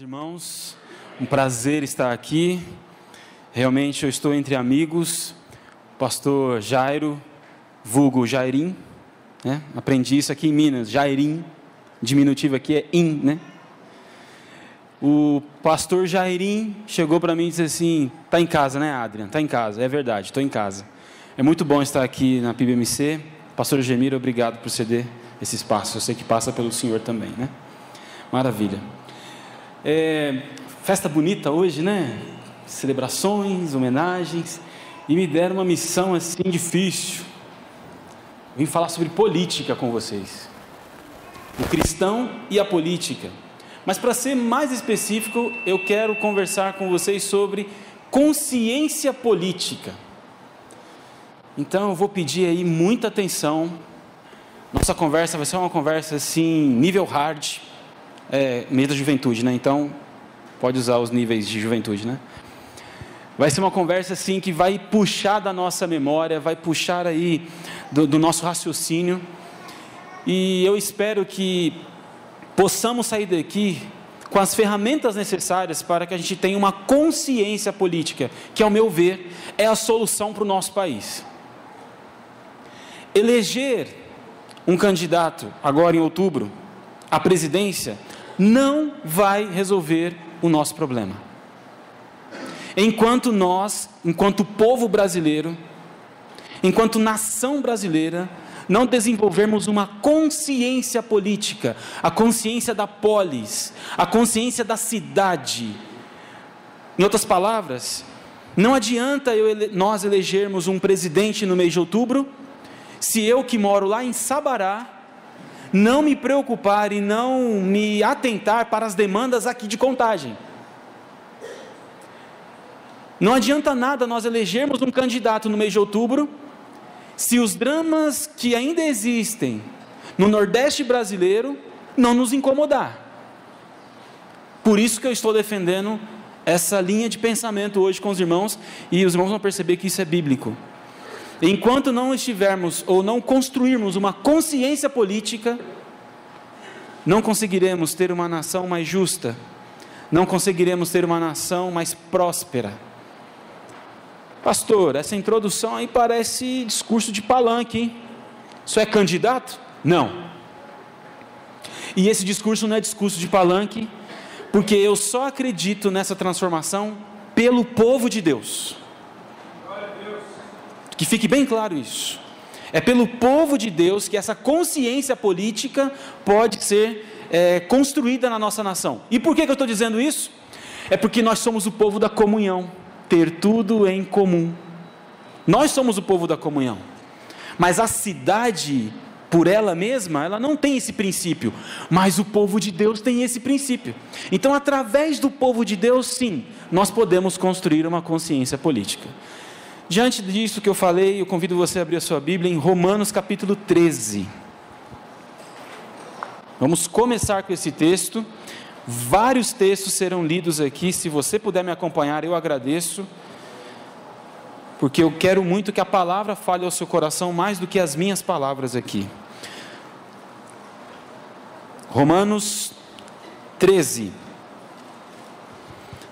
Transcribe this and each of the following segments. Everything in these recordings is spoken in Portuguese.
Irmãos, um prazer estar aqui. Realmente eu estou entre amigos. Pastor Jairo, vulgo Jairim, né? Aprendi isso aqui em Minas, Jairim, diminutivo aqui é in, né? O pastor Jairim chegou para mim e disse assim: tá em casa, né, Adrian? Tá em casa. É verdade, estou em casa. É muito bom estar aqui na PIBMC. Pastor Gemiro, obrigado por ceder esse espaço. Eu sei que passa pelo senhor também, né? Maravilha. Festa bonita hoje, né? Celebrações, homenagens, e me deram uma missão assim difícil. Vim falar sobre política com vocês, o cristão e a política. Mas para ser mais específico, eu quero conversar com vocês sobre consciência política. Então eu vou pedir aí muita atenção. Nossa conversa vai ser uma conversa assim, nível hard, mês da juventude, né? Então pode usar os níveis de juventude, né? Vai ser uma conversa assim que vai puxar da nossa memória, vai puxar aí do nosso raciocínio. E eu espero que possamos sair daqui com as ferramentas necessárias para que a gente tenha uma consciência política, que ao meu ver é a solução para o nosso país. Eleger um candidato agora em outubro à presidência não vai resolver o nosso problema. Enquanto nós, enquanto povo brasileiro, enquanto nação brasileira, não desenvolvermos uma consciência política, a consciência da polis, a consciência da cidade. Em outras palavras, não adianta nós elegermos um presidente no mês de outubro, se eu que moro lá em Sabará, não me preocupar e não me atentar para as demandas aqui de Contagem. Não adianta nada nós elegermos um candidato no mês de outubro, se os dramas que ainda existem no Nordeste brasileiro não nos incomodar. Por isso que eu estou defendendo essa linha de pensamento hoje com os irmãos, e os irmãos vão perceber que isso é bíblico. Enquanto não estivermos ou não construirmos uma consciência política, não conseguiremos ter uma nação mais justa, não conseguiremos ter uma nação mais próspera. Pastor, essa introdução aí parece discurso de palanque, hein? Isso é candidato? Não. E esse discurso não é discurso de palanque, porque eu só acredito nessa transformação pelo povo de Deus. Que fique bem claro isso. É pelo povo de Deus que essa consciência política pode ser construída na nossa nação. E por que eu estou dizendo isso? É porque nós somos o povo da comunhão, ter tudo em comum. Nós somos o povo da comunhão. Mas a cidade, por ela mesma, ela não tem esse princípio. Mas o povo de Deus tem esse princípio. Então, através do povo de Deus, sim, nós podemos construir uma consciência política. Diante disso que eu falei, eu convido você a abrir a sua Bíblia em Romanos capítulo 13. Vamos começar com esse texto. Vários textos serão lidos aqui. Se você puder me acompanhar, eu agradeço, porque eu quero muito que a palavra fale ao seu coração mais do que as minhas palavras aqui. Romanos 13.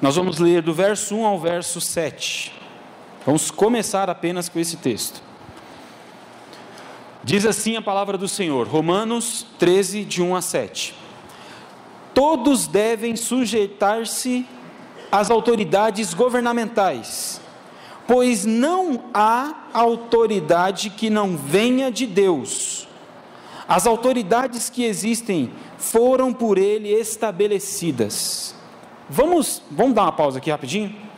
Nós vamos ler do verso 1 ao verso 7. Vamos começar apenas com esse texto. Diz assim a palavra do Senhor, Romanos 13, de 1 a 7. Todos devem sujeitar-se às autoridades governamentais, pois não há autoridade que não venha de Deus. As autoridades que existem foram por Ele estabelecidas. Vamos dar uma pausa aqui rapidinho?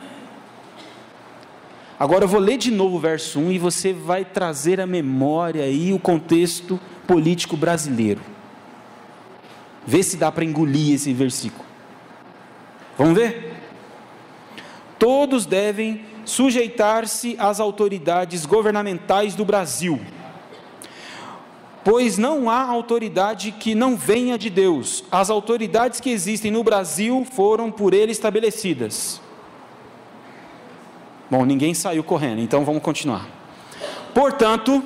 Agora eu vou ler de novo o verso 1 e você vai trazer à memória aí o contexto político brasileiro. Vê se dá para engolir esse versículo. Vamos ver? Todos devem sujeitar-se às autoridades governamentais do Brasil, pois não há autoridade que não venha de Deus. As autoridades que existem no Brasil foram por Ele estabelecidas. Bom, ninguém saiu correndo, então vamos continuar. Portanto,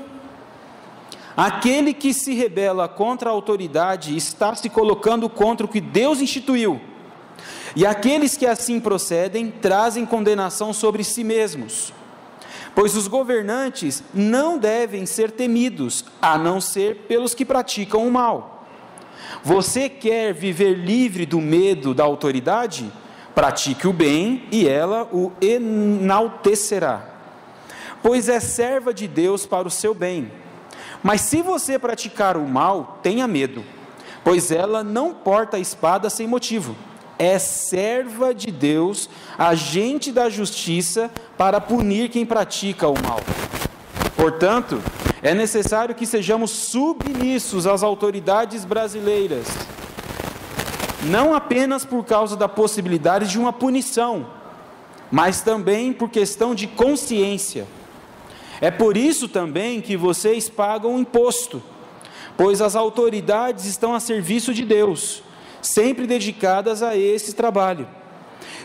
aquele que se rebela contra a autoridade está se colocando contra o que Deus instituiu. E aqueles que assim procedem trazem condenação sobre si mesmos. Pois os governantes não devem ser temidos, a não ser pelos que praticam o mal. Você quer viver livre do medo da autoridade? Pratique o bem e ela o enaltecerá. Pois é serva de Deus para o seu bem. Mas se você praticar o mal, tenha medo, pois ela não porta a espada sem motivo. É serva de Deus, agente da justiça, para punir quem pratica o mal. Portanto, é necessário que sejamos submissos às autoridades brasileiras, não apenas por causa da possibilidade de uma punição, mas também por questão de consciência. É por isso também que vocês pagam imposto, pois as autoridades estão a serviço de Deus, sempre dedicadas a esse trabalho.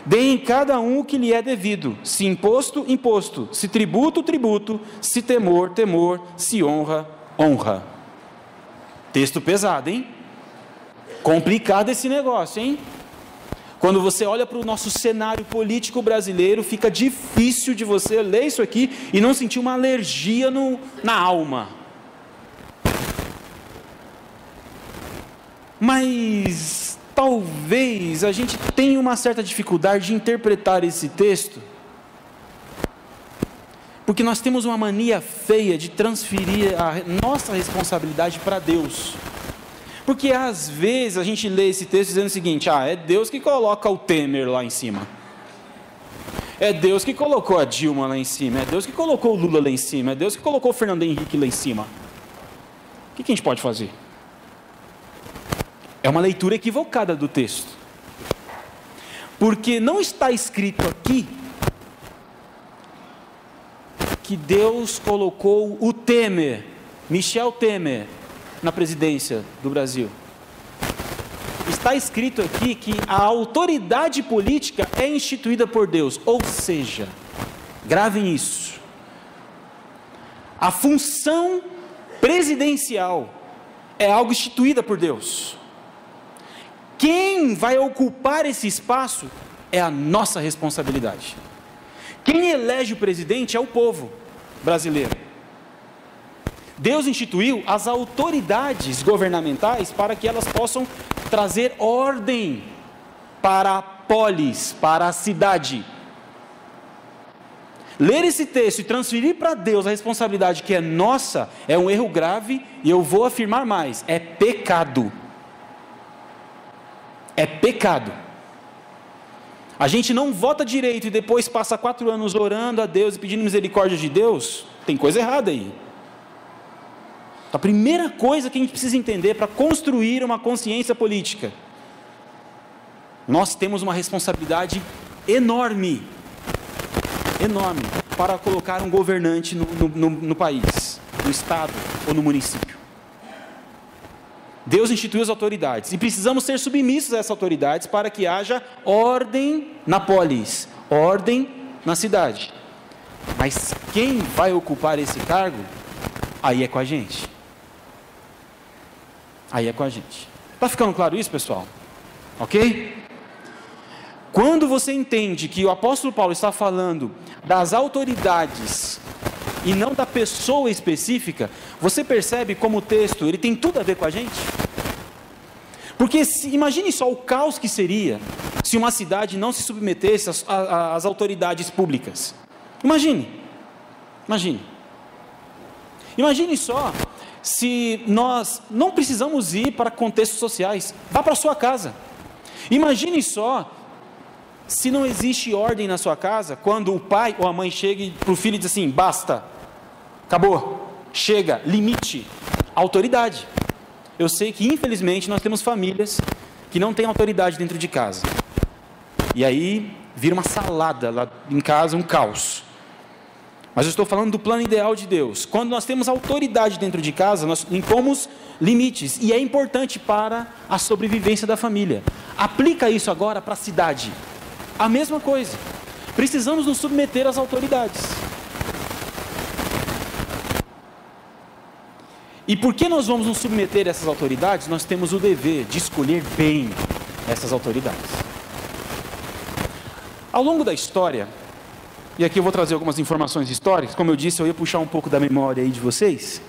Deem cada um o que lhe é devido, se imposto, imposto, se tributo, tributo, se temor, temor, se honra, honra. Texto pesado, hein? Complicado esse negócio, hein? Quando você olha para o nosso cenário político brasileiro, fica difícil de você ler isso aqui e não sentir uma alergia na alma. Mas talvez a gente tenha uma certa dificuldade de interpretar esse texto, porque nós temos uma mania feia de transferir a nossa responsabilidade para Deus. Porque às vezes a gente lê esse texto dizendo o seguinte: é Deus que coloca o Temer lá em cima, é Deus que colocou a Dilma lá em cima, é Deus que colocou o Lula lá em cima, é Deus que colocou o Fernando Henrique lá em cima. O que a gente pode fazer? É uma leitura equivocada do texto, porque não está escrito aqui que Deus colocou o Temer, Michel Temer, na presidência do Brasil. Está escrito aqui que a autoridade política é instituída por Deus, ou seja, gravem isso, a função presidencial é algo instituída por Deus. Quem vai ocupar esse espaço é a nossa responsabilidade. Quem elege o presidente é o povo brasileiro. Deus instituiu as autoridades governamentais para que elas possam trazer ordem para a polis, para a cidade. Ler esse texto e transferir para Deus a responsabilidade que é nossa é um erro grave, e eu vou afirmar mais: é pecado. É pecado. A gente não vota direito e depois passa 4 anos orando a Deus e pedindo misericórdia de Deus. Tem coisa errada aí. A primeira coisa que a gente precisa entender para construir uma consciência política: nós temos uma responsabilidade enorme, enorme, para colocar um governante no país, no estado ou no município. Deus instituiu as autoridades e precisamos ser submissos a essas autoridades para que haja ordem na polis, ordem na cidade. Mas quem vai ocupar esse cargo, aí é com a gente. Aí é com a gente. Está ficando claro isso, pessoal? Ok? Quando você entende que o apóstolo Paulo está falando das autoridades e não da pessoa específica, você percebe como o texto ele tem tudo a ver com a gente? Porque imagine só o caos que seria se uma cidade não se submetesse às autoridades públicas. Imagine só se nós não precisamos ir para contextos sociais. Vá para a sua casa. Imagine só se não existe ordem na sua casa, quando o pai ou a mãe chega para o filho e diz assim: basta, acabou, chega, limite, autoridade. Eu sei que infelizmente nós temos famílias que não têm autoridade dentro de casa, e aí vira uma salada lá em casa, um caos. Mas eu estou falando do plano ideal de Deus. Quando nós temos autoridade dentro de casa, nós impomos limites, e é importante para a sobrevivência da família. Aplica isso agora para a cidade. A mesma coisa. Precisamos nos submeter às autoridades. E porque nós vamos nos submeter a essas autoridades, nós temos o dever de escolher bem essas autoridades. Ao longo da história, e aqui eu vou trazer algumas informações históricas, como eu disse, eu ia puxar um pouco da memória aí de vocês.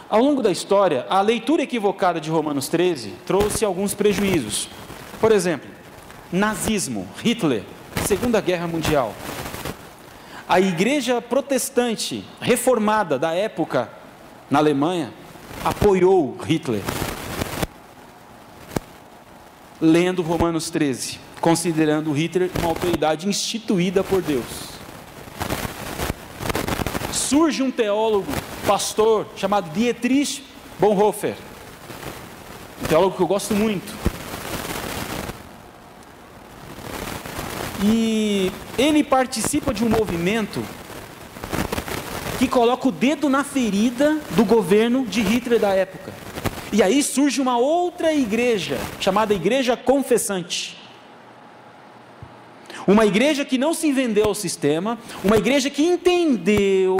Ao longo da história, a leitura equivocada de Romanos 13 trouxe alguns prejuízos. Por exemplo, nazismo, Hitler, Segunda Guerra Mundial. A igreja protestante reformada da época na Alemanha apoiou Hitler, lendo Romanos 13, considerando Hitler uma autoridade instituída por Deus. Surge um teólogo, pastor, chamado Dietrich Bonhoeffer, um teólogo que eu gosto muito. E ele participa de um movimento que coloca o dedo na ferida do governo de Hitler da época. E aí surge uma outra igreja, chamada Igreja Confessante. Uma igreja que não se vendeu ao sistema, uma igreja que entendeu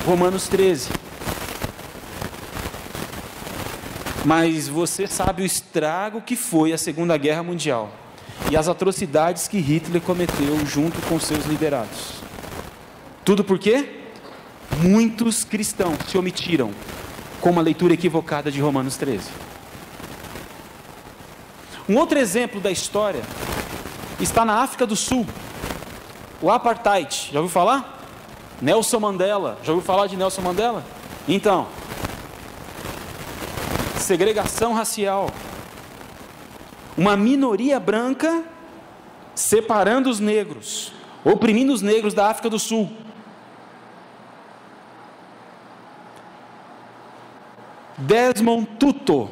Romanos 13. Mas você sabe o estrago que foi a Segunda Guerra Mundial e as atrocidades que Hitler cometeu junto com seus liderados. Tudo por quê? Muitos cristãos se omitiram com uma leitura equivocada de Romanos 13. Um outro exemplo da história está na África do Sul, o Apartheid. Já ouviu falar? Nelson Mandela. Já ouviu falar de Nelson Mandela? Então, segregação racial. Uma minoria branca separando os negros, oprimindo os negros da África do Sul. Desmond Tutu,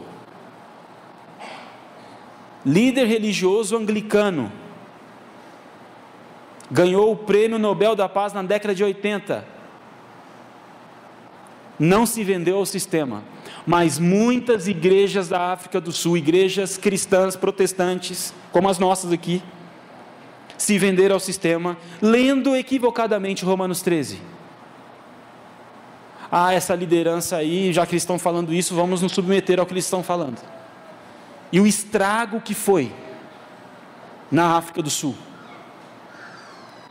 líder religioso anglicano, ganhou o Prêmio Nobel da Paz na década de 80. Não se vendeu ao sistema, mas muitas igrejas da África do Sul, igrejas cristãs protestantes, como as nossas aqui, se venderam ao sistema, lendo equivocadamente Romanos 13. Essa liderança aí, já que eles estão falando isso, vamos nos submeter ao que eles estão falando. E o estrago que foi na África do Sul.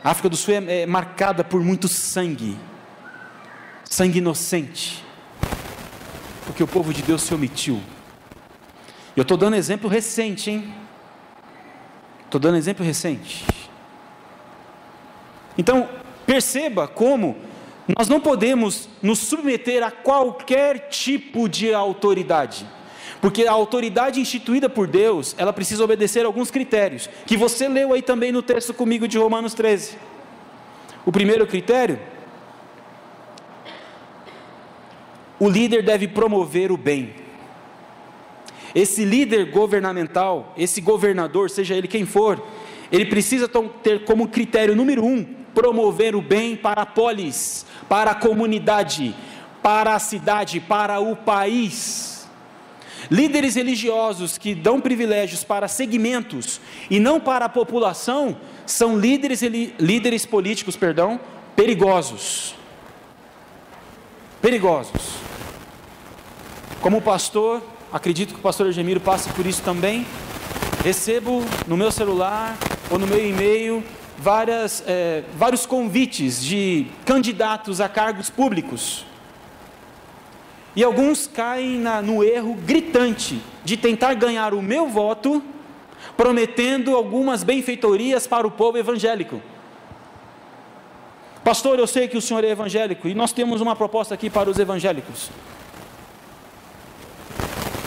A África do Sul é marcada por muito sangue inocente, porque o povo de Deus se omitiu. Eu estou dando exemplo recente, hein? Estou dando exemplo recente. Então, perceba como nós não podemos nos submeter a qualquer tipo de autoridade, porque a autoridade instituída por Deus, ela precisa obedecer a alguns critérios, que você leu aí também no texto comigo de Romanos 13. O primeiro critério: o líder deve promover o bem. Esse líder governamental, esse governador, seja ele quem for, ele precisa ter como critério número 1, promover o bem para a polis, para a comunidade, para a cidade, para o país. Líderes religiosos que dão privilégios para segmentos e não para a população, são líderes políticos, perigosos. Perigosos. Como pastor, acredito que o pastor Egemiro passe por isso também. Recebo no meu celular ou no meu e-mail vários convites de candidatos a cargos públicos. E alguns caem no erro gritante de tentar ganhar o meu voto, prometendo algumas benfeitorias para o povo evangélico. Pastor, eu sei que o senhor é evangélico e nós temos uma proposta aqui para os evangélicos.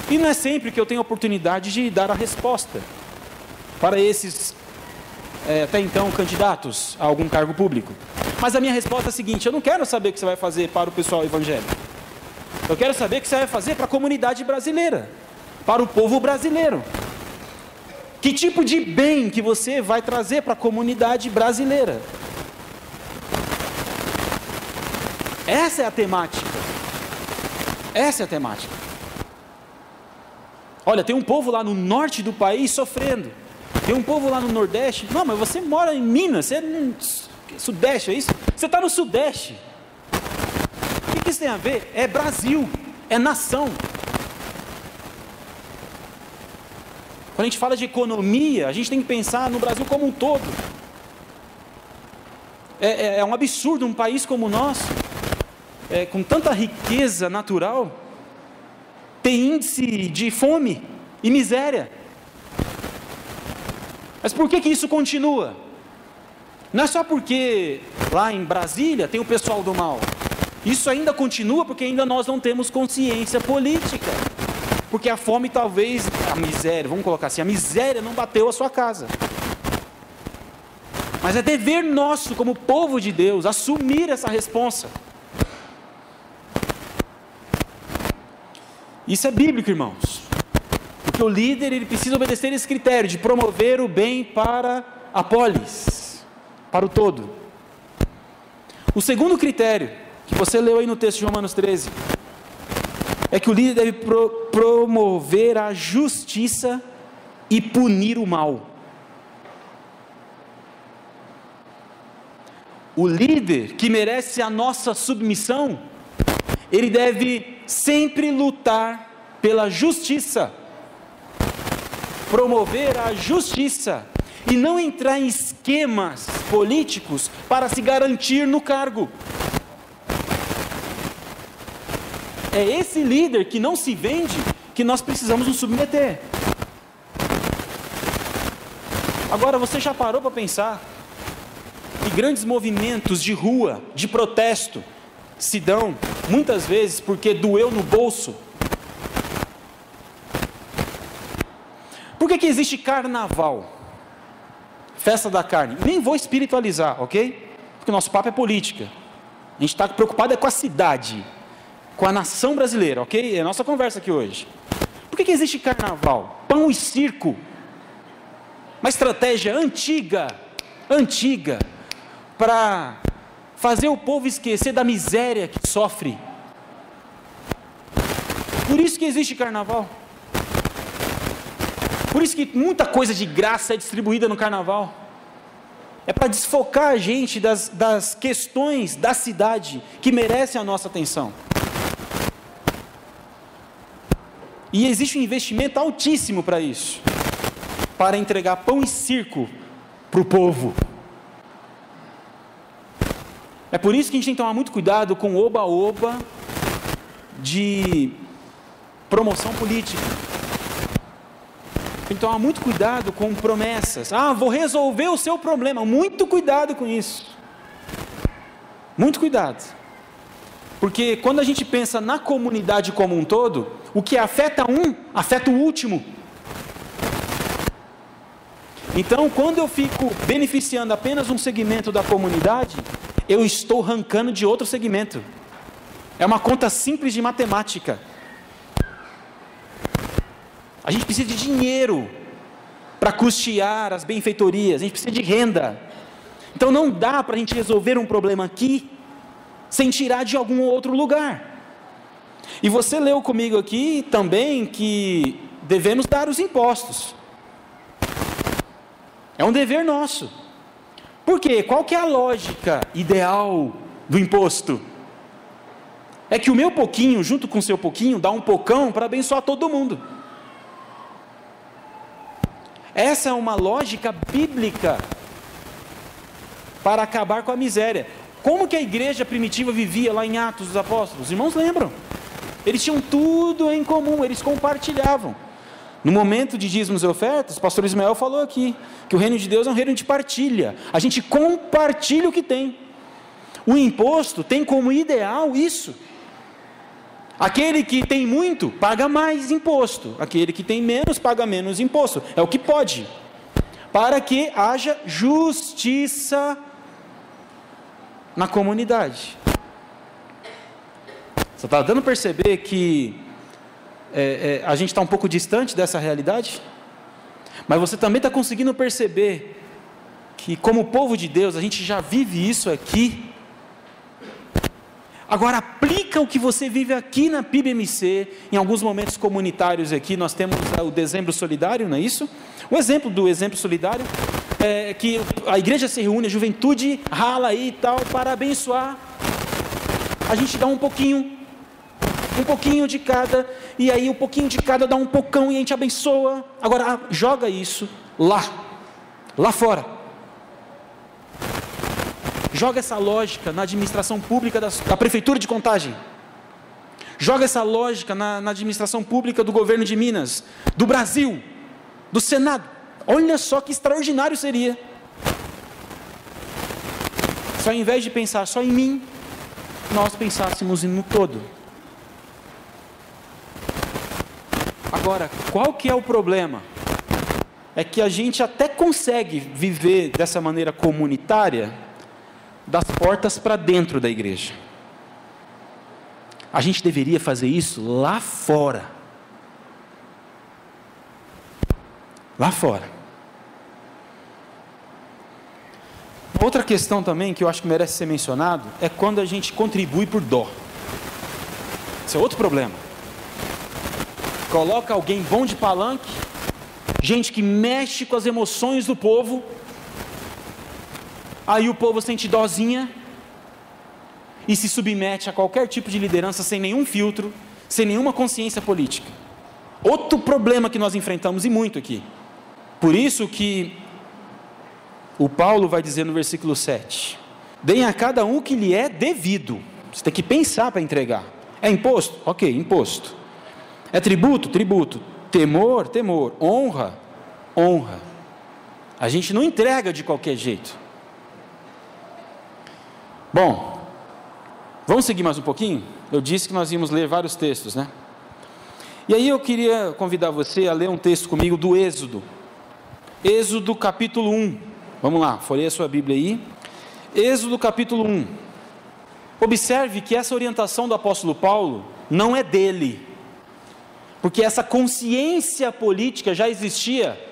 E não é sempre que eu tenho a oportunidade de dar a resposta para esses, até então, candidatos a algum cargo público. Mas a minha resposta é a seguinte: eu não quero saber o que você vai fazer para o pessoal evangélico. Eu quero saber o que você vai fazer para a comunidade brasileira, para o povo brasileiro. Que tipo de bem que você vai trazer para a comunidade brasileira? Essa é a temática. Essa é a temática. Olha, tem um povo lá no norte do país sofrendo. Tem um povo lá no nordeste. Não, mas você mora em Minas, você é no sudeste, é isso? Você está no sudeste. O que isso tem a ver? É Brasil, é nação. Quando a gente fala de economia, a gente tem que pensar no Brasil como um todo. É um absurdo um país como o nosso, com tanta riqueza natural, ter índice de fome e miséria. Mas por que isso continua? Não é só porque lá em Brasília tem o pessoal do mal. Isso ainda continua porque ainda nós não temos consciência política. Porque a fome talvez, a miséria, vamos colocar assim, a miséria não bateu a sua casa. Mas é dever nosso como povo de Deus assumir essa responsa. Isso é bíblico, irmãos. Porque o líder, ele precisa obedecer esse critério de promover o bem para a polis, para o todo. O segundo critério, que você leu aí no texto de Romanos 13, é que o líder deve promover a justiça e punir o mal. O líder que merece a nossa submissão, ele deve sempre lutar pela justiça, promover a justiça e não entrar em esquemas políticos para se garantir no cargo. É esse líder que não se vende que nós precisamos nos submeter. Agora, você já parou para pensar que grandes movimentos de rua, de protesto, se dão muitas vezes porque doeu no bolso? Por que existe carnaval? Festa da carne. Nem vou espiritualizar, ok? Porque o nosso papo é política. A gente está preocupado com a cidade, com a nação brasileira, ok? É a nossa conversa aqui hoje. Por que existe carnaval? Pão e circo. Uma estratégia antiga, para fazer o povo esquecer da miséria que sofre. Por isso que existe carnaval. Por isso que muita coisa de graça é distribuída no carnaval. É para desfocar a gente das questões da cidade que merecem a nossa atenção. E existe um investimento altíssimo para isso, para entregar pão e circo para o povo. É por isso que a gente tem que tomar muito cuidado com o oba-oba de promoção política. Tem que tomar muito cuidado com promessas. Vou resolver o seu problema. Muito cuidado com isso. Muito cuidado. Porque quando a gente pensa na comunidade como um todo, o que afeta um, afeta o último. Então, quando eu fico beneficiando apenas um segmento da comunidade, eu estou arrancando de outro segmento. É uma conta simples de matemática. A gente precisa de dinheiro para custear as benfeitorias, a gente precisa de renda. Então não dá para a gente resolver um problema aqui sem tirar de algum outro lugar. E você leu comigo aqui também que devemos dar os impostos. É um dever nosso. Por quê? Qual que é a lógica ideal do imposto? É que o meu pouquinho, junto com o seu pouquinho, dá um pocão para abençoar todo mundo. Essa é uma lógica bíblica para acabar com a miséria. Como que a igreja primitiva vivia lá em Atos dos Apóstolos? Os irmãos lembram? Eles tinham tudo em comum, eles compartilhavam. No momento de dízimos e ofertas, o pastor Ismael falou aqui, que o reino de Deus é um reino de partilha. A gente compartilha o que tem. O imposto tem como ideal isso. Aquele que tem muito, paga mais imposto. Aquele que tem menos, paga menos imposto. É o que pode. Para que haja justiça na comunidade. Você está dando a perceber que a gente está um pouco distante dessa realidade? Mas você também está conseguindo perceber que, como povo de Deus, a gente já vive isso aqui. Agora aplica o que você vive aqui na PIBMC, em alguns momentos comunitários aqui, nós temos o dezembro solidário, não é isso? O exemplo do exemplo solidário é que a igreja se reúne, a juventude rala aí e tal, para abençoar. A gente dá um pouquinho, um pouquinho de cada, e aí um pouquinho de cada dá um pocão e a gente abençoa. Agora joga isso lá fora. Joga essa lógica na administração pública da prefeitura de Contagem. Joga essa lógica na administração pública do governo de Minas, do Brasil, do Senado. Olha só que extraordinário seria. Se ao invés de pensar só em mim, nós pensássemos no todo. Agora, qual que é o problema? É que a gente até consegue viver dessa maneira comunitária, das portas para dentro da igreja. A gente deveria fazer isso lá fora. Lá fora. Outra questão também que eu acho que merece ser mencionado é quando a gente contribui por dó. Esse é outro problema. Coloca alguém bom de palanque, gente que mexe com as emoções do povo, aí o povo sente dózinha e se submete a qualquer tipo de liderança sem nenhum filtro, sem nenhuma consciência política. Outro problema que nós enfrentamos e muito aqui. Por isso que o Paulo vai dizer no versículo 7, deem a cada um o que lhe é devido. Você tem que pensar para entregar. É imposto? Ok, imposto. É tributo? Tributo. Temor? Temor. Honra? Honra. A gente não entrega de qualquer jeito. Bom, vamos seguir mais um pouquinho? Eu disse que nós íamos ler vários textos, né? E aí eu queria convidar você a ler um texto comigo do Êxodo. Êxodo capítulo 1. Vamos lá, folheia a sua Bíblia aí. Êxodo capítulo 1. Observe que essa orientação do apóstolo Paulo não é dele, porque essa consciência política já existia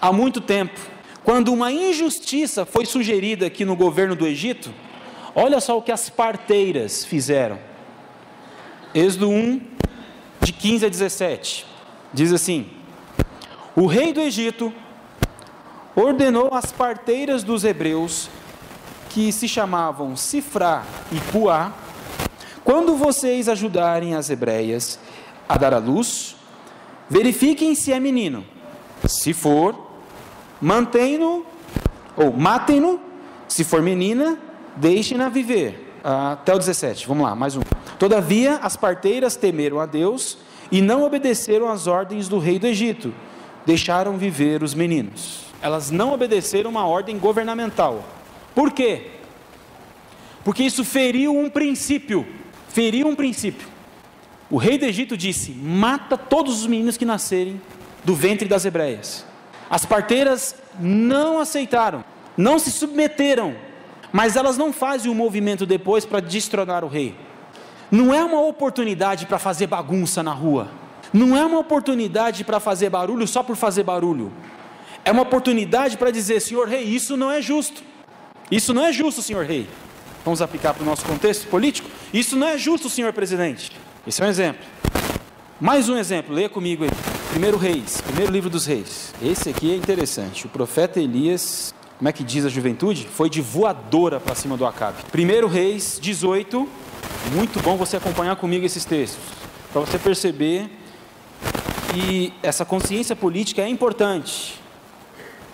há muito tempo. Quando uma injustiça foi sugerida aqui no governo do Egito, olha só o que as parteiras fizeram. Êxodo 1, de 15 a 17, diz assim: o rei do Egito ordenou às parteiras dos hebreus, que se chamavam Sifrá e Puá, quando vocês ajudarem as hebreias a dar à luz, verifiquem se é menino. Se for, mantém-no, ou matem-no. Se for menina, deixem-na viver. Até o 17, vamos lá, mais um. Todavia, as parteiras temeram a Deus e não obedeceram às ordens do rei do Egito. Deixaram viver os meninos. Elas não obedeceram uma ordem governamental. Por quê? Porque isso feriu um princípio. Feriu um princípio. O rei do Egito disse: mata todos os meninos que nascerem do ventre das hebreias. As parteiras não aceitaram, não se submeteram, mas elas não fazem um movimento depois para destronar o rei. Não é uma oportunidade para fazer bagunça na rua. Não é uma oportunidade para fazer barulho só por fazer barulho. É uma oportunidade para dizer: senhor rei, isso não é justo. Isso não é justo, senhor rei. Vamos aplicar para o nosso contexto político? Isso não é justo, senhor presidente. Esse é um exemplo. Mais um exemplo, leia comigo aí. 1 Reis, primeiro livro dos reis. Esse aqui é interessante. O profeta Elias, como é que diz a juventude? Foi de voadora para cima do Acabe. 1 Reis 18, muito bom você acompanhar comigo esses textos, para você perceber que essa consciência política é importante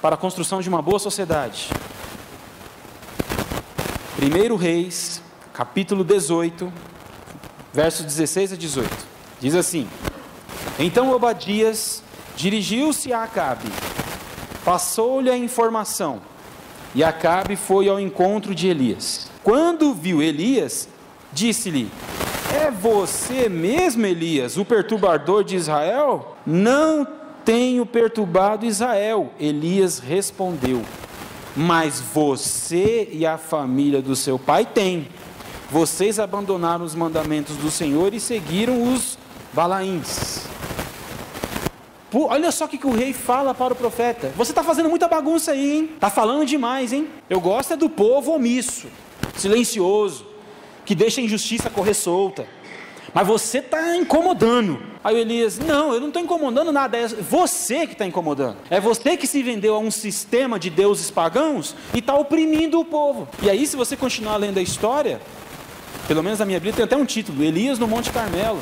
para a construção de uma boa sociedade. 1 Reis, capítulo 18, versos 16 a 18, diz assim: então Obadias dirigiu-se a Acabe, passou-lhe a informação, e Acabe foi ao encontro de Elias. Quando viu Elias, disse-lhe: é você mesmo, Elias, o perturbador de Israel? Não tenho perturbado Israel, Elias respondeu, mas você e a família do seu pai têm. Vocês abandonaram os mandamentos do Senhor e seguiram os Balaíns. Olha só o que o rei fala para o profeta: você está fazendo muita bagunça aí, hein? Está falando demais, hein? Eu gosto é do povo omisso, silencioso, que deixa a injustiça correr solta. Mas você está incomodando. Aí o Elias: não, eu não estou incomodando nada, é você que está incomodando. É você que se vendeu a um sistema de deuses pagãos e está oprimindo o povo. E aí, se você continuar lendo a história, pelo menos na minha Bíblia tem até um título, Elias no Monte Carmelo.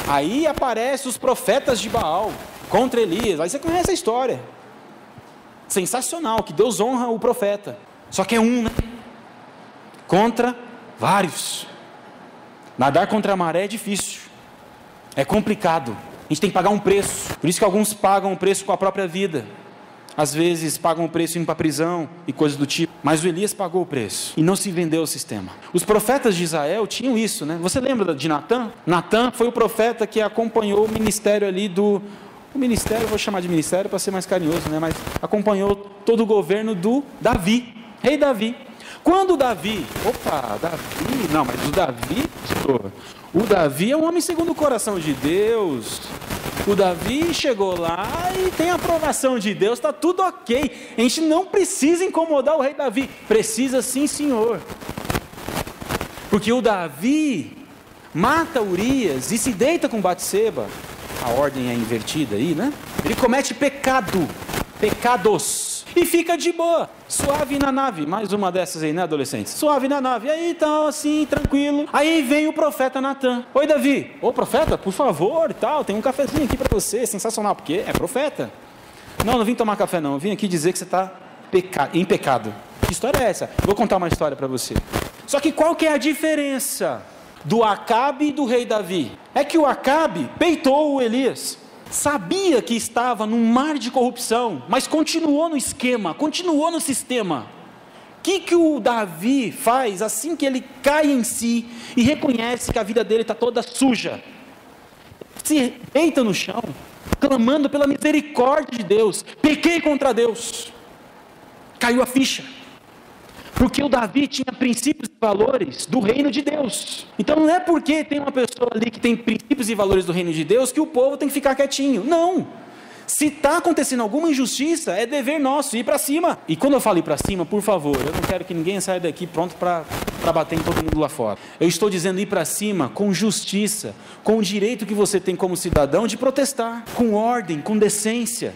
Aí aparecem os profetas de Baal contra Elias, aí você conhece a história. Sensacional, que Deus honra o profeta. Só que é um, né? Contra vários. Nadar contra a maré é difícil. É complicado. A gente tem que pagar um preço. Por isso que alguns pagam o preço com a própria vida. Às vezes pagam o preço indo para a prisão e coisas do tipo. Mas o Elias pagou o preço e não se vendeu ao sistema. Os profetas de Israel tinham isso, né? Você lembra de Natã? Natã foi o profeta que acompanhou o ministério ali do... O ministério, eu vou chamar de ministério para ser mais carinhoso, né? Mas acompanhou todo o governo do Davi, rei Davi. Quando Davi... Davi... Não, mas o Davi... O Davi é um homem segundo o coração de Deus. O Davi chegou lá e tem a aprovação de Deus, está tudo ok. A gente não precisa incomodar o rei Davi. Precisa sim, senhor. Porque o Davi mata Urias e se deita com Batseba. A ordem é invertida aí, né? Ele comete pecados. E fica de boa, suave na nave. Mais uma dessas aí, né, adolescentes? Suave na nave. Aí, então, assim, tranquilo. Aí vem o profeta Natã. Oi, Davi. Ô, profeta, por favor, tal, tem um cafezinho aqui para você. Sensacional, porque é profeta. Não vim tomar café, não. Eu vim aqui dizer que você está em pecado. Que história é essa? Vou contar uma história para você. Só que qual que é a diferença do Acabe e do rei Davi? É que o Acabe peitou o Elias. Sabia que estava num mar de corrupção, mas continuou no esquema, continuou no sistema. O que o Davi faz assim que ele cai em si e reconhece que a vida dele está toda suja? Se deita no chão, clamando pela misericórdia de Deus. Pequei contra Deus. Caiu a ficha. Porque o Davi tinha princípios e valores do reino de Deus. Então não é porque tem uma pessoa ali que tem princípios e valores do reino de Deus que o povo tem que ficar quietinho. Não. Se está acontecendo alguma injustiça, é dever nosso ir para cima. E quando eu falo ir para cima, por favor, eu não quero que ninguém saia daqui pronto para bater em todo mundo lá fora. Eu estou dizendo ir para cima com justiça, com o direito que você tem como cidadão de protestar, com ordem, com decência.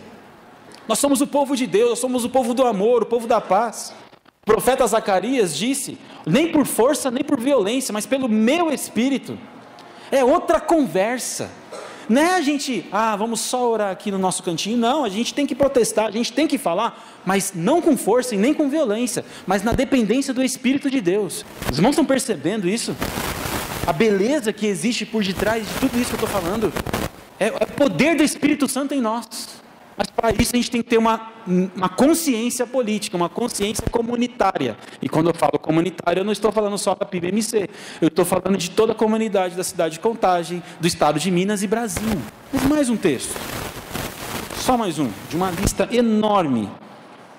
Nós somos o povo de Deus, nós somos o povo do amor, o povo da paz. O profeta Zacarias disse, nem por força, nem por violência, mas pelo meu espírito. É outra conversa. Não é a gente, vamos só orar aqui no nosso cantinho. Não, a gente tem que protestar, a gente tem que falar, mas não com força e nem com violência, mas na dependência do Espírito de Deus. Os irmãos estão percebendo isso? A beleza que existe por detrás de tudo isso que eu estou falando, é o poder do Espírito Santo em nós. Mas para isso a gente tem que ter uma consciência política, uma consciência comunitária. E quando eu falo comunitária, eu não estou falando só da PIB-MC. Eu estou falando de toda a comunidade da cidade de Contagem, do estado de Minas e Brasil. Mas mais um texto. Só mais um, de uma lista enorme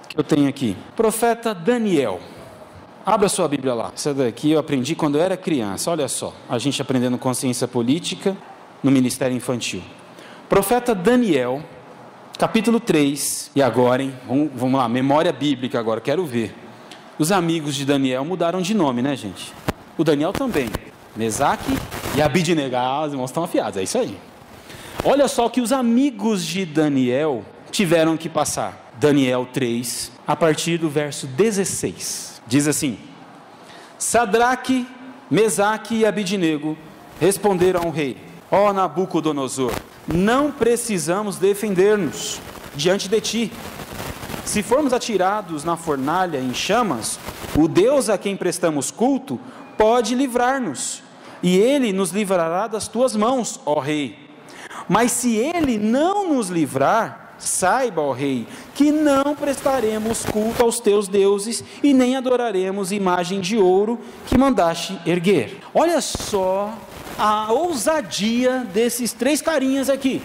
que eu tenho aqui. Profeta Daniel. Abra sua Bíblia lá. Essa daqui eu aprendi quando eu era criança. Olha só, a gente aprendendo consciência política no Ministério Infantil. Profeta Daniel... Capítulo 3, e agora, hein? Vamos lá, memória bíblica agora, quero ver. Os amigos de Daniel mudaram de nome, né, gente? O Daniel também. Mesaque e Abidnego. Os irmãos estão afiados, é isso aí. Olha só o que os amigos de Daniel tiveram que passar. Daniel 3, a partir do verso 16. Diz assim: Sadraque, Mesaque e Abidnego responderam ao rei: Ó Nabucodonosor, não precisamos defender-nos diante de ti. Se formos atirados na fornalha em chamas, o Deus a quem prestamos culto pode livrar-nos, e ele nos livrará das tuas mãos, ó rei. Mas se ele não nos livrar, saiba, ó rei, que não prestaremos culto aos teus deuses e nem adoraremos imagem de ouro que mandaste erguer. Olha só a ousadia desses três carinhas aqui.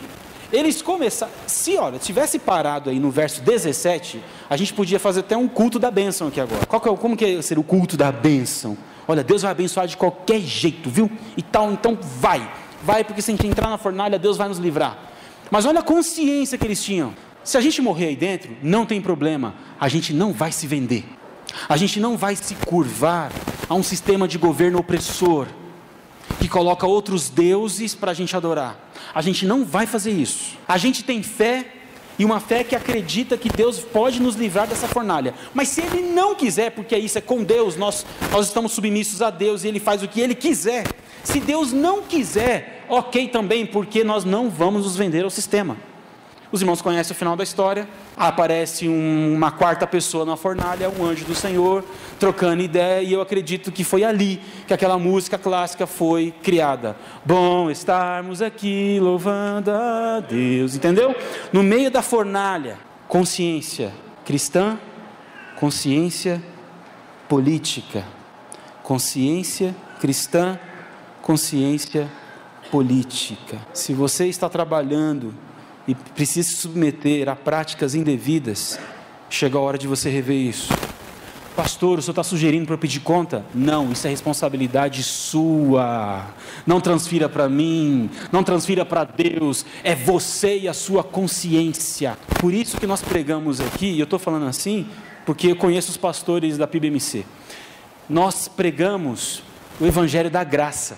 Eles começaram, se tivesse parado aí no verso 17, a gente podia fazer até um culto da bênção aqui agora. Como que é ser o culto da bênção? Olha, Deus vai abençoar de qualquer jeito, viu? E tal, então vai, porque se a gente entrar na fornalha, Deus vai nos livrar. Mas olha a consciência que eles tinham. Se a gente morrer aí dentro, não tem problema, a gente não vai se vender. A gente não vai se curvar a um sistema de governo opressor, que coloca outros deuses para a gente adorar. A gente não vai fazer isso. A gente tem fé e uma fé que acredita que Deus pode nos livrar dessa fornalha. Mas se Ele não quiser, porque isso é com Deus, nós estamos submissos a Deus e Ele faz o que Ele quiser. Se Deus não quiser, ok também, porque nós não vamos nos vender ao sistema. Os irmãos conhecem o final da história. Aparece uma quarta pessoa na fornalha, um anjo do Senhor, trocando ideia, e eu acredito que foi ali que aquela música clássica foi criada. Bom estarmos aqui louvando a Deus, entendeu? No meio da fornalha, consciência cristã, consciência política. Consciência cristã, consciência política. Se você está trabalhando e precisa se submeter a práticas indevidas, chega a hora de você rever isso. Pastor, o senhor está sugerindo para eu pedir conta? Não, isso é responsabilidade sua. Não transfira para mim, não transfira para Deus, é você e a sua consciência. Por isso que nós pregamos aqui, e eu estou falando assim, porque eu conheço os pastores da PIBMC. Nós pregamos o Evangelho da Graça.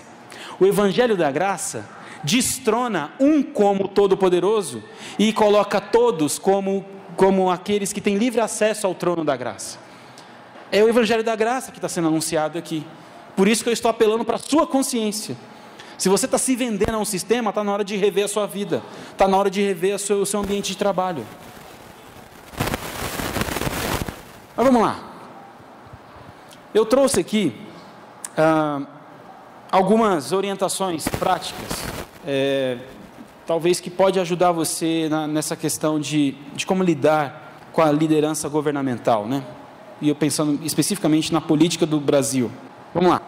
O Evangelho da Graça destrona um como todo-poderoso e coloca todos como aqueles que têm livre acesso ao trono da graça. É o Evangelho da Graça que está sendo anunciado aqui. Por isso que eu estou apelando para a sua consciência. Se você está se vendendo a um sistema, está na hora de rever a sua vida, está na hora de rever o seu ambiente de trabalho. Mas vamos lá. Eu trouxe aqui algumas orientações práticas, talvez que pode ajudar você nessa questão de como lidar com a liderança governamental, né? E eu pensando especificamente na política do Brasil. Vamos lá.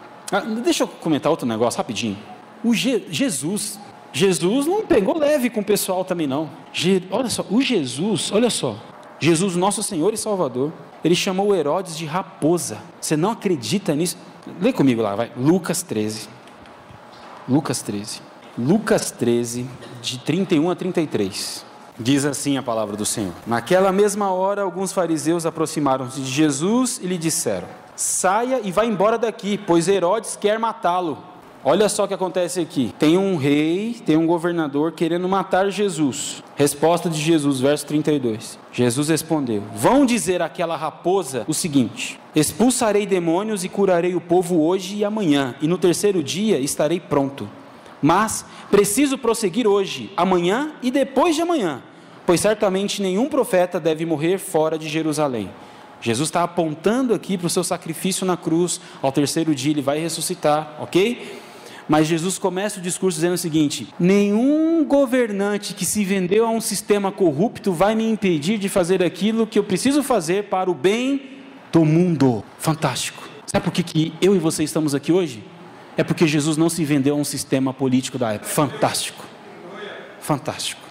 Deixa eu comentar outro negócio rapidinho. Jesus não pegou leve com o pessoal também não. Olha só, Jesus, nosso Senhor e Salvador, Ele chamou Herodes de raposa. Você não acredita nisso? Lê comigo lá, vai. Lucas 13, de 31 a 33. Diz assim a palavra do Senhor. Naquela mesma hora, alguns fariseus aproximaram-se de Jesus e lhe disseram: saia e vá embora daqui, pois Herodes quer matá-lo. Olha só o que acontece aqui. Tem um rei, tem um governador querendo matar Jesus. Resposta de Jesus, verso 32. Jesus respondeu: vão dizer àquela raposa o seguinte: expulsarei demônios e curarei o povo hoje e amanhã, e no terceiro dia estarei pronto. Mas preciso prosseguir hoje, amanhã e depois de amanhã, pois certamente nenhum profeta deve morrer fora de Jerusalém. Jesus está apontando aqui para o seu sacrifício na cruz. Ao terceiro dia ele vai ressuscitar, ok? Mas Jesus começa o discurso dizendo o seguinte: nenhum governante que se vendeu a um sistema corrupto vai me impedir de fazer aquilo que eu preciso fazer para o bem do mundo. Fantástico. Sabe por que eu e você estamos aqui hoje? É porque Jesus não se vendeu a um sistema político da época. Fantástico. Fantástico.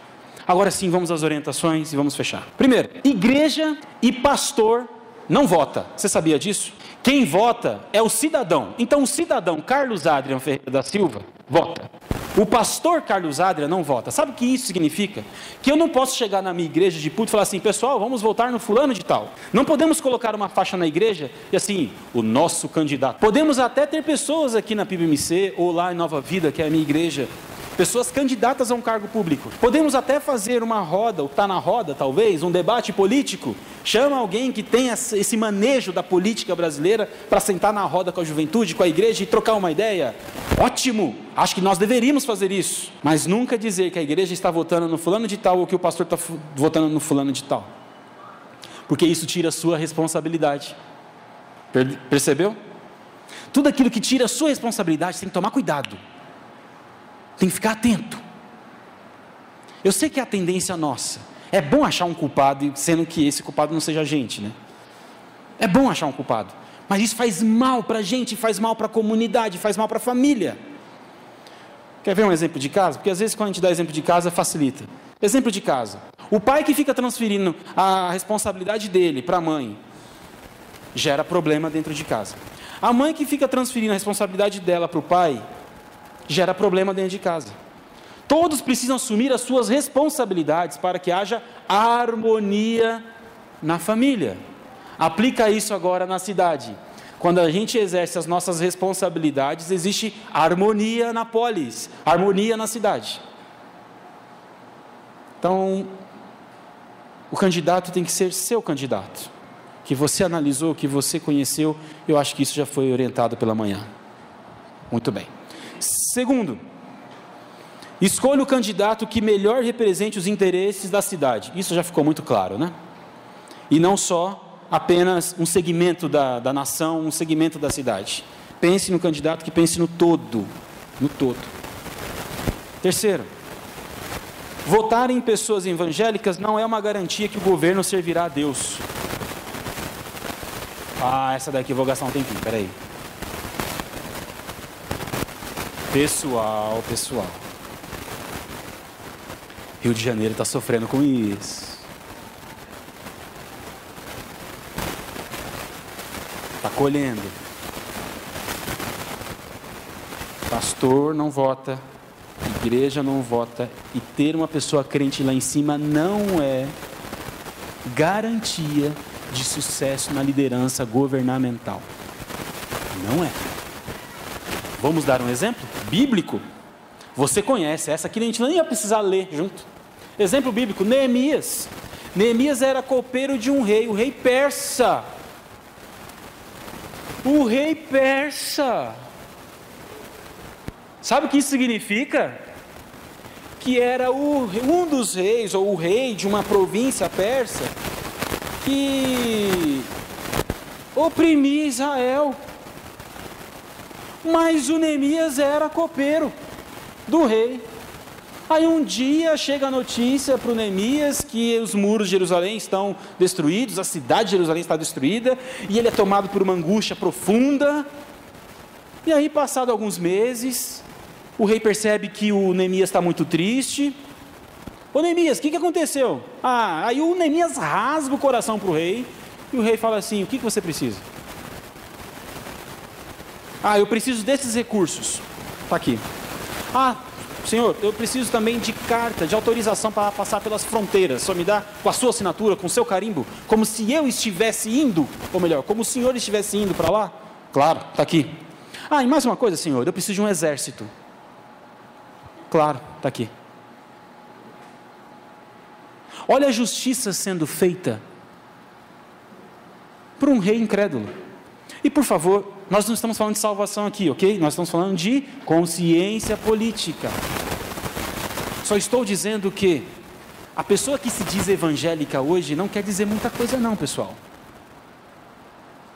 Agora sim, vamos às orientações e vamos fechar. Primeiro, igreja e pastor não vota. Você sabia disso? Quem vota é o cidadão. Então o cidadão Carlos Adrian Ferreira da Silva vota. O pastor Carlos Adrian não vota. Sabe o que isso significa? Que eu não posso chegar na minha igreja de puto e falar assim: pessoal, vamos votar no fulano de tal. Não podemos colocar uma faixa na igreja e assim, o nosso candidato. Podemos até ter pessoas aqui na PIBMC ou lá em Nova Vida, que é a minha igreja, pessoas candidatas a um cargo público. Podemos até fazer uma roda, ou está na roda talvez, um debate político. Chama alguém que tenha esse manejo da política brasileira para sentar na roda com a juventude, com a igreja e trocar uma ideia. Ótimo! Acho que nós deveríamos fazer isso. Mas nunca dizer que a igreja está votando no fulano de tal ou que o pastor está votando no fulano de tal. Porque isso tira a sua responsabilidade. Percebeu? Tudo aquilo que tira a sua responsabilidade, você tem que tomar cuidado. Tem que ficar atento. Eu sei que é a tendência nossa. É bom achar um culpado, sendo que esse culpado não seja a gente, né? É bom achar um culpado. Mas isso faz mal para a gente, faz mal para a comunidade, faz mal para a família. Quer ver um exemplo de casa? Porque às vezes quando a gente dá exemplo de casa, facilita. Exemplo de casa. O pai que fica transferindo a responsabilidade dele para a mãe, gera problema dentro de casa. A mãe que fica transferindo a responsabilidade dela para o pai, gera problema dentro de casa. Todos precisam assumir as suas responsabilidades para que haja harmonia na família. Aplica isso agora na cidade. Quando a gente exerce as nossas responsabilidades, existe harmonia na polis, harmonia na cidade. Então, o candidato tem que ser seu candidato, que você analisou, que você conheceu. Eu acho que isso já foi orientado pela manhã. Muito bem. Segundo, escolha o candidato que melhor represente os interesses da cidade. Isso já ficou muito claro, né? E não só apenas um segmento da nação, um segmento da cidade. Pense no candidato que pense no todo. No todo. Terceiro, votar em pessoas evangélicas não é uma garantia que o governo servirá a Deus. Ah, essa daqui eu vou gastar um tempinho, peraí. Pessoal. Rio de Janeiro está sofrendo com isso. Está colhendo. Pastor não vota, igreja não vota, e ter uma pessoa crente lá em cima não é garantia de sucesso na liderança governamental. Não é. Vamos dar um exemplo bíblico? Você conhece, essa aqui a gente nem ia precisar ler junto. Exemplo bíblico, Neemias. Neemias era copeiro de um rei, o rei persa. O rei persa. Sabe o que isso significa? Que era um dos reis, ou o rei de uma província persa, que oprimia Israel. Mas o Neemias era copeiro do rei. Aí um dia chega a notícia para o Neemias que os muros de Jerusalém estão destruídos, a cidade de Jerusalém está destruída, e ele é tomado por uma angústia profunda. E aí, passado alguns meses, o rei percebe que o Neemias está muito triste. Ô Neemias, o que aconteceu? Aí o Neemias rasga o coração para o rei, e o rei fala assim: o que você precisa? Eu preciso desses recursos. Está aqui. Senhor, eu preciso também de carta, de autorização para passar pelas fronteiras. Só me dá com a sua assinatura, com o seu carimbo, como se eu estivesse indo, ou melhor, como o senhor estivesse indo para lá? Claro, está aqui. E mais uma coisa, senhor, eu preciso de um exército. Claro, está aqui. Olha a justiça sendo feita por um rei incrédulo. E por favor, nós não estamos falando de salvação aqui, ok? Nós estamos falando de consciência política. Só estou dizendo que a pessoa que se diz evangélica hoje não quer dizer muita coisa não, pessoal.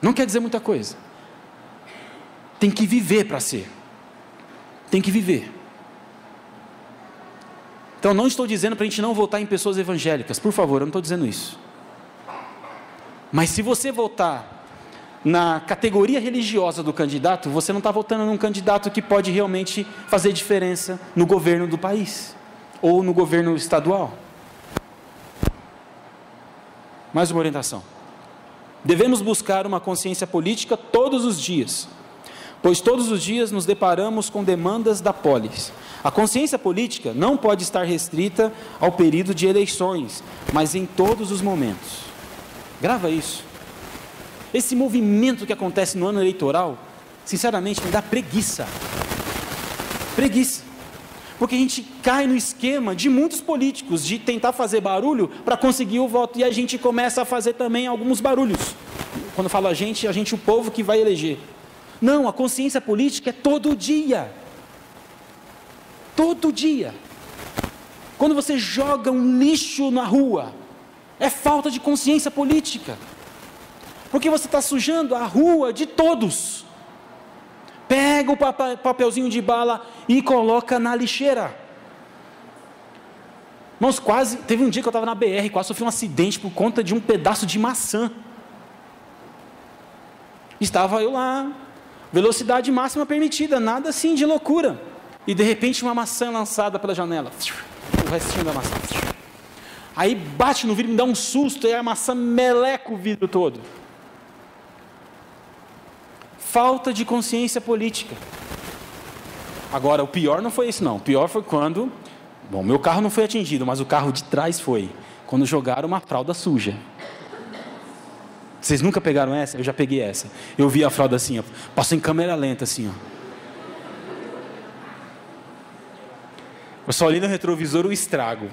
Não quer dizer muita coisa. Tem que viver para ser. Tem que viver. Então não estou dizendo para a gente não votar em pessoas evangélicas, por favor, eu não estou dizendo isso. Mas se você votar na categoria religiosa do candidato, você não está votando num candidato que pode realmente fazer diferença no governo do país, ou no governo estadual. Mais uma orientação. Devemos buscar uma consciência política todos os dias, pois todos os dias nos deparamos com demandas da polis. A consciência política não pode estar restrita ao período de eleições, mas em todos os momentos. Grava isso. Esse movimento que acontece no ano eleitoral, sinceramente, me dá preguiça. Preguiça. Porque a gente cai no esquema de muitos políticos, de tentar fazer barulho para conseguir o voto, e a gente começa a fazer também alguns barulhos. Quando eu falo a gente, o povo que vai eleger. Não, a consciência política é todo dia. Todo dia. Quando você joga um lixo na rua, é falta de consciência política. Porque você está sujando a rua de todos. Pega o papelzinho de bala e coloca na lixeira. Irmãos, teve um dia que eu estava na BR, quase sofri um acidente por conta de um pedaço de maçã. Estava eu lá, velocidade máxima permitida, nada assim de loucura. E de repente uma maçã lançada pela janela. O restinho da maçã. Aí bate no vidro, me dá um susto, e a maçã meleca o vidro todo. Falta de consciência política. Agora, o pior não foi esse não. O pior foi quando, meu carro não foi atingido, mas o carro de trás foi. Quando jogaram uma fralda suja. Vocês nunca pegaram essa? Eu já peguei essa. Eu vi a fralda assim, passou em câmera lenta assim, Eu só olhei no retrovisor o estrago.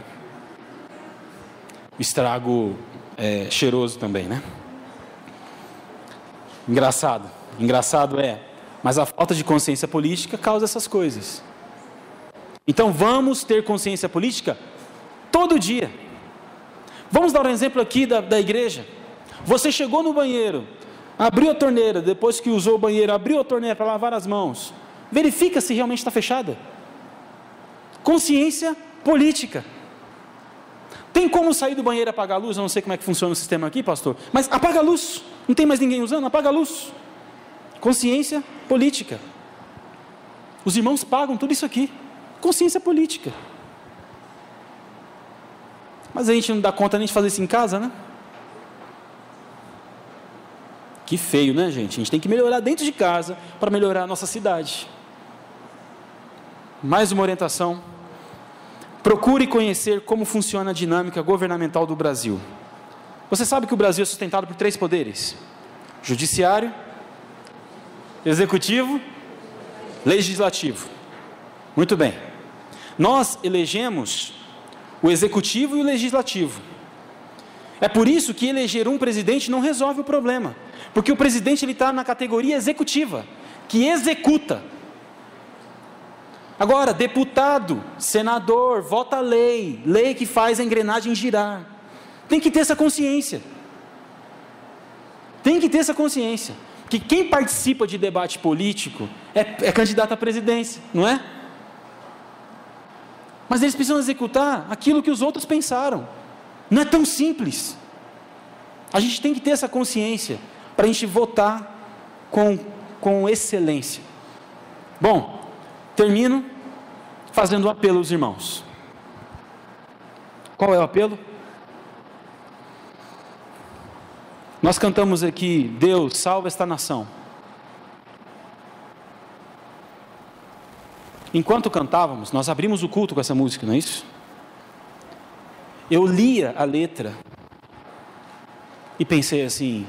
O estrago cheiroso também, né? Engraçado mas a falta de consciência política causa essas coisas. Então vamos ter consciência política todo dia. Vamos dar um exemplo aqui da igreja. Você chegou no banheiro, abriu a torneira, depois que usou o banheiro, abriu a torneira para lavar as mãos. Verifica se realmente está fechada. Consciência política. Tem como sair do banheiro e apagar a luz? Eu não sei como é que funciona o sistema aqui, pastor, mas apaga a luz. Não tem mais ninguém usando, apaga a luz. Consciência política. Os irmãos pagam tudo isso aqui. Consciência política. Mas a gente não dá conta nem de fazer isso em casa, né? Que feio, né, gente? A gente tem que melhorar dentro de casa para melhorar a nossa cidade. Mais uma orientação. Procure conhecer como funciona a dinâmica governamental do Brasil. Você sabe que o Brasil é sustentado por 3 poderes: judiciário, executivo, legislativo. Muito bem. Nós elegemos o executivo e o legislativo. É por isso que eleger um presidente não resolve o problema, porque o presidente está na categoria executiva, que executa. Agora, deputado, senador, vota lei que faz a engrenagem girar. Tem que ter essa consciência. Tem que ter essa consciência. Que quem participa de debate político é candidato à presidência, não é? Mas eles precisam executar aquilo que os outros pensaram. Não é tão simples. A gente tem que ter essa consciência para a gente votar com excelência. Bom, termino fazendo um apelo aos irmãos. Qual é o apelo? Nós cantamos aqui: Deus, salva esta nação. Enquanto cantávamos, nós abrimos o culto com essa música, não é isso? Eu lia a letra e pensei assim: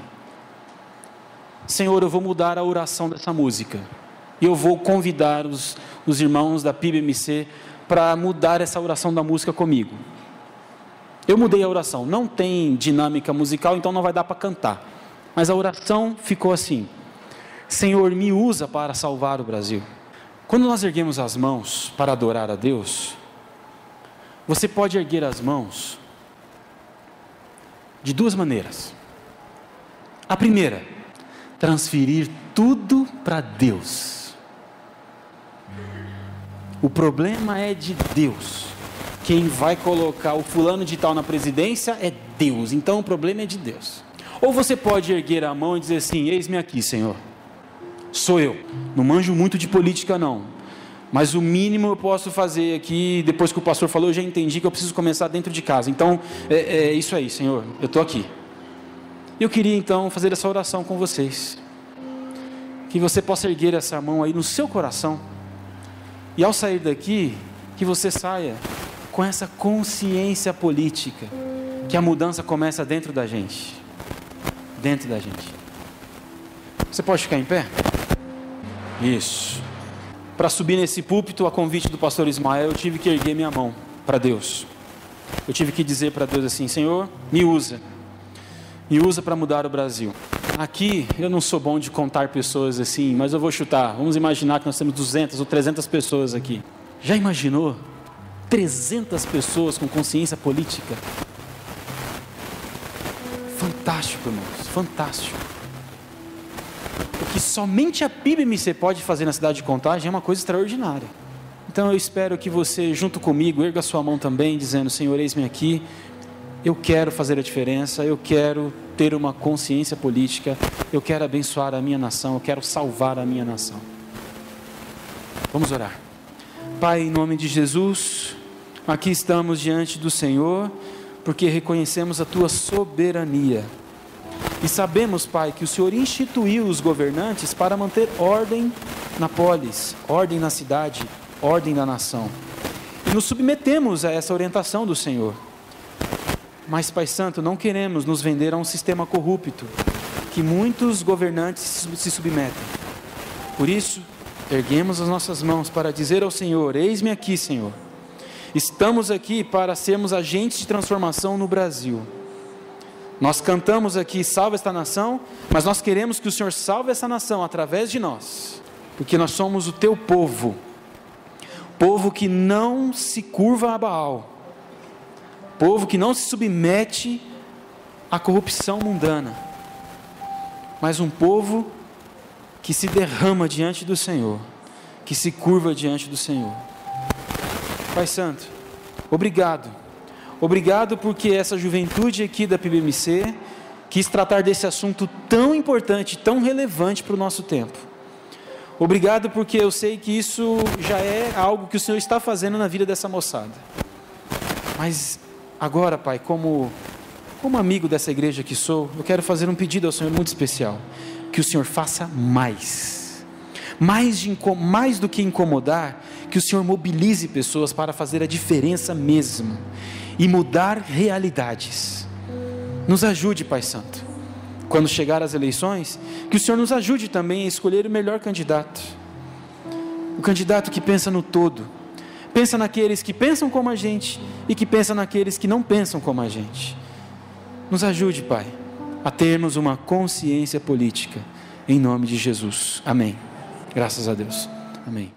Senhor, eu vou mudar a oração dessa música. E eu vou convidar os irmãos da PIBMC para mudar essa oração da música comigo. Eu mudei a oração. Não tem dinâmica musical, então não vai dar para cantar. Mas a oração ficou assim: Senhor, me usa para salvar o Brasil. Quando nós erguemos as mãos para adorar a Deus, você pode erguer as mãos de 2 maneiras. A primeira, transferir tudo para Deus. O problema é de Deus. Quem vai colocar o fulano de tal na presidência é Deus. Então o problema é de Deus. Ou você pode erguer a mão e dizer assim: eis-me aqui, Senhor. Sou eu. Não manjo muito de política não, mas o mínimo eu posso fazer aqui. Depois que o pastor falou, eu já entendi que eu preciso começar dentro de casa. Então é isso aí, Senhor, eu estou aqui. Eu queria então fazer essa oração com vocês, que você possa erguer essa mão aí no seu coração, e ao sair daqui, que você saia com essa consciência política, que a mudança começa dentro da gente. Dentro da gente. Você pode ficar em pé? Isso. Para subir nesse púlpito, a convite do pastor Ismael, eu tive que erguer minha mão para Deus. Eu tive que dizer para Deus assim: Senhor, me usa para mudar o Brasil. Aqui, eu não sou bom de contar pessoas assim, mas eu vou chutar. Vamos imaginar que nós temos 200 ou 300 pessoas aqui. Já imaginou 300 pessoas com consciência política? Fantástico, irmãos, fantástico. O que somente a PIBMC pode fazer na cidade de Contagem é uma coisa extraordinária. Então eu espero que você, junto comigo, erga a sua mão também, dizendo: Senhor, eis-me aqui, eu quero fazer a diferença, eu quero ter uma consciência política, eu quero abençoar a minha nação, eu quero salvar a minha nação. Vamos orar. Pai, em nome de Jesus, aqui estamos diante do Senhor, porque reconhecemos a Tua soberania. E sabemos, Pai, que o Senhor instituiu os governantes para manter ordem na polis, ordem na cidade, ordem na nação. E nos submetemos a essa orientação do Senhor. Mas, Pai Santo, não queremos nos vender a um sistema corrupto, que muitos governantes se submetem. Por isso, erguemos as nossas mãos para dizer ao Senhor: eis-me aqui, Senhor. estamos aqui para sermos agentes de transformação no Brasil. Nós cantamos aqui, salva esta nação, mas nós queremos que o Senhor salve essa nação através de nós, porque nós somos o teu povo, povo que não se curva a Baal, povo que não se submete à corrupção mundana, mas um povo que se derrama diante do Senhor, que se curva diante do Senhor. Pai Santo, obrigado. Obrigado porque essa juventude aqui da PBMC quis tratar desse assunto tão importante, tão relevante para o nosso tempo. Obrigado porque eu sei que isso já é algo que o Senhor está fazendo na vida dessa moçada. Mas agora, Pai, como amigo dessa igreja que sou, eu quero fazer um pedido ao Senhor muito especial. Que o Senhor faça mais do que incomodar, que o Senhor mobilize pessoas para fazer a diferença mesmo e mudar realidades. Nos ajude, Pai Santo, quando chegar as eleições, que o Senhor nos ajude também a escolher o melhor candidato, o candidato que pensa no todo, pensa naqueles que pensam como a gente e que pensa naqueles que não pensam como a gente. Nos ajude, Pai, a termos uma consciência política, em nome de Jesus. Amém. Graças a Deus. Amém.